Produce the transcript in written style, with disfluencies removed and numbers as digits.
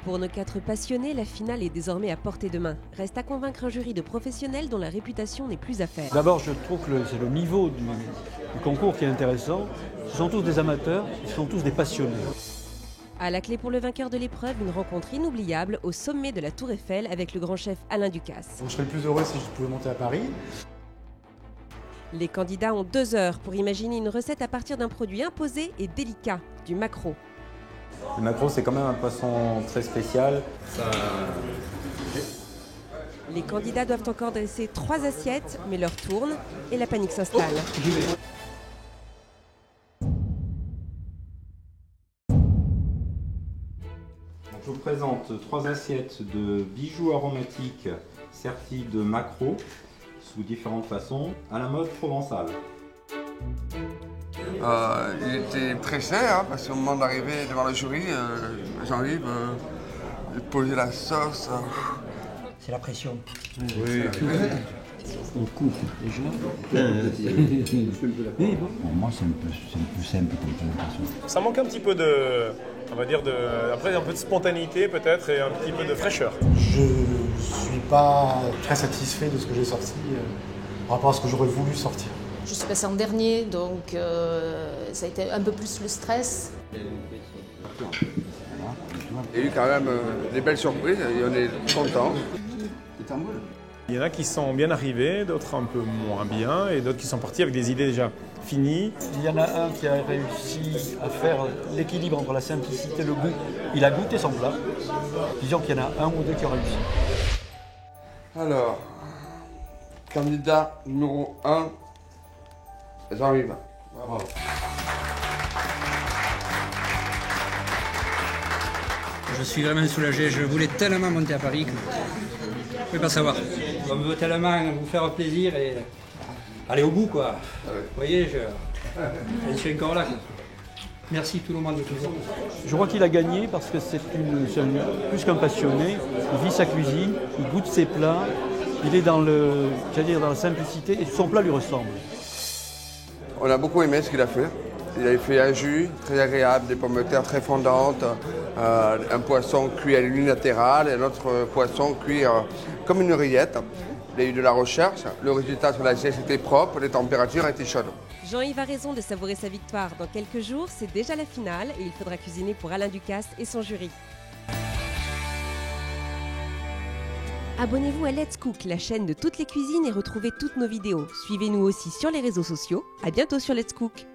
Pour nos 4 passionnés, la finale est désormais à portée de main. Reste à convaincre un jury de professionnels dont la réputation n'est plus à faire. D'abord, je trouve que c'est le niveau du concours qui est intéressant. Ce sont tous des amateurs, ce sont tous des passionnés. À la clé pour le vainqueur de l'épreuve, une rencontre inoubliable au sommet de la Tour Eiffel avec le grand chef Alain Ducasse. Donc je serais le plus heureux si je pouvais monter à Paris. Les candidats ont 2 heures pour imaginer une recette à partir d'un produit imposé et délicat, du maquereau. Le maquereau, c'est quand même un poisson très spécial. Les candidats doivent encore dresser 3 assiettes, mais l'heure tourne et la panique s'installe. Je vous présente 3 assiettes de bijoux aromatiques sertis de maquereau sous différentes façons à la mode provençale. Il était très cher, hein, parce qu'au moment d'arriver devant le jury, Jean-Yves posait la sauce. C'est la pression. Oui. On coupe déjà. Pour moi, c'est un peu simple comme présentation. Ça manque un petit peu de, on va dire, après un peu de spontanéité peut-être et un petit peu de fraîcheur. Je ne suis pas très satisfait de ce que j'ai sorti par rapport à ce que j'aurais voulu sortir. Je suis passée en dernier, donc ça a été un peu plus le stress. Il y a eu quand même des belles surprises et on est contents. Il y en a qui sont bien arrivés, d'autres un peu moins bien et d'autres qui sont partis avec des idées déjà finies. Il y en a un qui a réussi à faire l'équilibre entre la simplicité et le goût. Il a goûté son plat. Disons qu'il y en a un ou deux qui ont réussi. Alors, candidat numéro 1, Jean-Yves. Bravo. Je suis vraiment soulagé, je voulais tellement monter à Paris que vous ne pouvez pas savoir. On veut tellement vous faire plaisir et aller au bout, quoi. Vous voyez, je suis encore là, quoi. Merci tout le monde de tout ça. Je crois qu'il a gagné parce que c'est plus qu'un passionné. Il vit sa cuisine, il goûte ses plats, il est dans la simplicité et son plat lui ressemble. On a beaucoup aimé ce qu'il a fait. Il a fait un jus très agréable, des pommes de terre très fondantes, un poisson cuit à l'huile latérale et un autre poisson cuit comme une rillette. Il y a eu de la recherche, le résultat sur la geste était propre, les températures étaient chaudes. Jean-Yves a raison de savourer sa victoire. Dans quelques jours, c'est déjà la finale et il faudra cuisiner pour Alain Ducasse et son jury. Abonnez-vous à Let's Cook, la chaîne de toutes les cuisines et retrouvez toutes nos vidéos. Suivez-nous aussi sur les réseaux sociaux. À bientôt sur Let's Cook.